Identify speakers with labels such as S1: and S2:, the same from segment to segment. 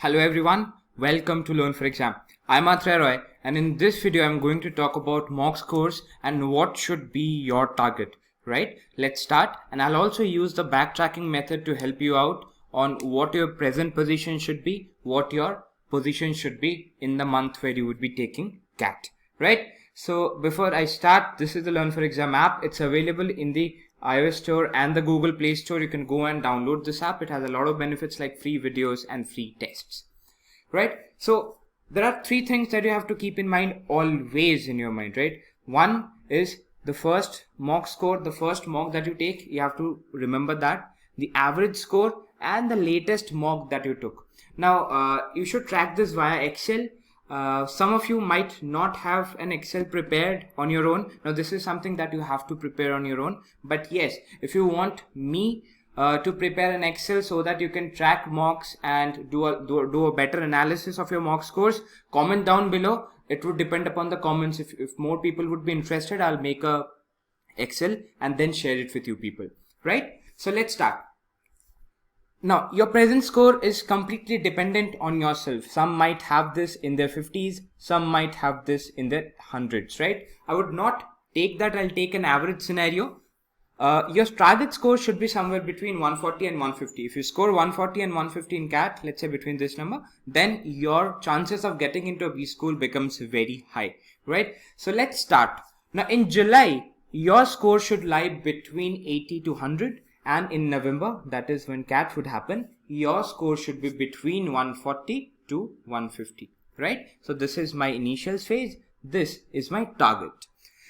S1: Hello everyone, welcome to Learn for Exam. I'm Athray Roy and in this video I'm going to talk about mock scores and what should be your target, right? Let's start, and I'll also use the backtracking method to help you out on what your present position should be, what your position should be in the month where you would be taking CAT, right? So before I start, this is the Learn for Exam app. It's available in the iOS store and the Google Play Store. You can go and download this app. It has a lot of benefits like free videos and free tests, right? So there are three things that you have to keep in mind always in your mind, right? One is the first mock score, the first mock that you take. You have to remember that, the average score and the latest mock that you took. Now you should track this via Excel. Some of you might not have an Excel prepared on your own. Now this is something that you have to prepare on your own, but yes, if you want me to prepare an Excel so that you can track mocks and do a better analysis of your mock scores, comment down below. It would depend upon the comments. If more people would be interested, I'll make a Excel and then share it with you people, right? So let's start. Now, your present score is completely dependent on yourself. Some might have this in their 50s, some might have this in their hundreds, right? I would not take that. I'll take an average scenario. Your target score should be somewhere between 140 and 150. If you score 140 and 150 in CAT, let's say between this number, then your chances of getting into a B school becomes very high, right? So let's start. Now in July, your score should lie between 80 to 100. And in November, that is when CAT would happen, your score should be between 140 to 150, right? So this is my initial phase. This is my target.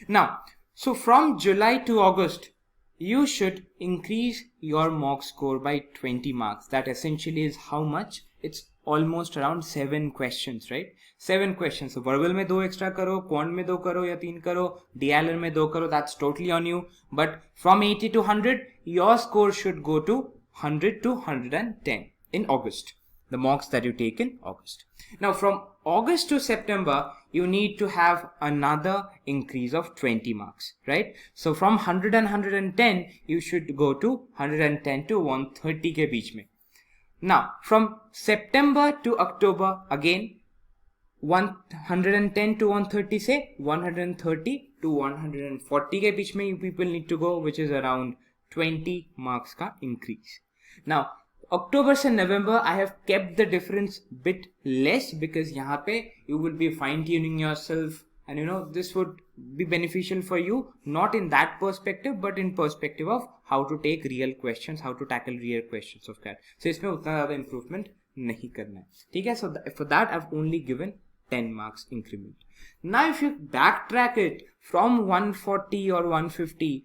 S1: Now, so from July to August, you should increase your mock score by 20 marks. That essentially is how much? It's almost around 7 questions, right? 7 questions. So verbal में 2 extra करो, quant में 2 करो या 3 करो, DLR में 2 करो. That's totally on you. But from 80 to 100, your score should go to 100 to 110 in August. The mocks that you take in August. Now from August to September, you need to have another increase of 20 marks, right? So from 100 and 110, you should go to 110 to 130 के बीच में. Now from September to October, again 110 to 130 से 130 to 140 के बीच में you people need to go, which is around 20 marks का increase. Now October से November, I have kept the difference bit less because यहाँ पे you will be fine tuning yourself, and you know this would be beneficial for you, not in that perspective but in perspective of how to take real questions, how to tackle real questions of CAT. So इसमें उतना ज़्यादा improvement नहीं करना है, ठीक है? So for that I've only given 10 marks increment. Now if you backtrack it from 140 or 150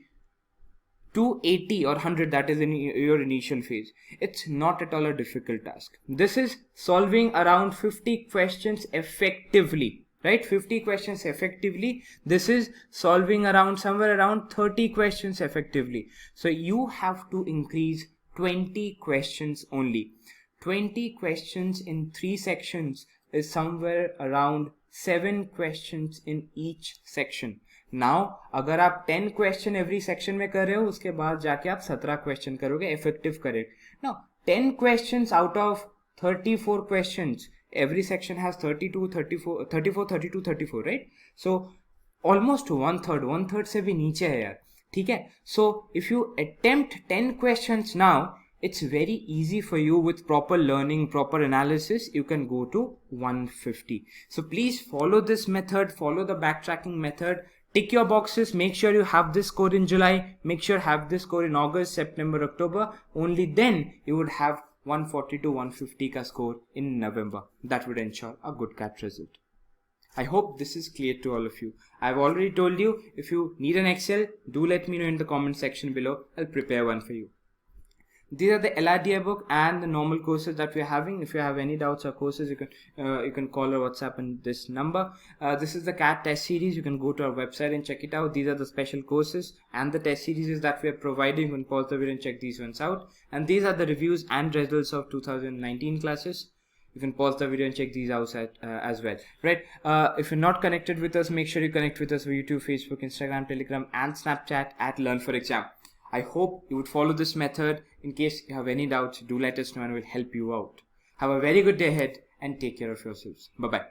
S1: to 80 or 100, that is in your initial phase, it's not at all a difficult task. This is solving around 50 questions effectively, right? 50 questions effectively. This is solving around somewhere around 30 questions effectively. So you have to increase 20 questions only. 20 questions in 3 sections is somewhere around 7 questions in each section. Now अगर आप 10 question every section में कर रहे हो, उसके बाद जाके आप 17 क्वेश्चन करोगे effective correct. Now 10 questions out of 34 questions, every section has 32, 34, 34, 32, 34, right? So almost one third से भी नीचे है यार, ठीक है? So if you attempt 10 questions now, it's very easy for you. With proper learning, proper analysis, you can go to 150. So please follow this method, follow the backtracking method. Tick your boxes, make sure you have this score in July, make sure you have this score in August, September, October. Only then you would have 140 to 150 ka score in November. That would ensure a good CAT result. I hope this is clear to all of you. I've already told you, if you need an Excel, do let me know in the comment section below. I'll prepare one for you. These are the LRDI book and the normal courses that we're having. If you have any doubts or courses, you can call or WhatsApp in this number. This is the CAT test series. You can go to our website and check it out. These are the special courses and the test series that we are providing. You can pause the video and check these ones out. And these are the reviews and results of 2019 classes. You can pause the video and check these out as well, right? If you're not connected with us, make sure you connect with us on YouTube, Facebook, Instagram, Telegram and Snapchat at Learn for Exam. I hope you would follow this method. In case you have any doubts, do let us know and we'll help you out. Have a very good day ahead and take care of yourselves. Bye bye.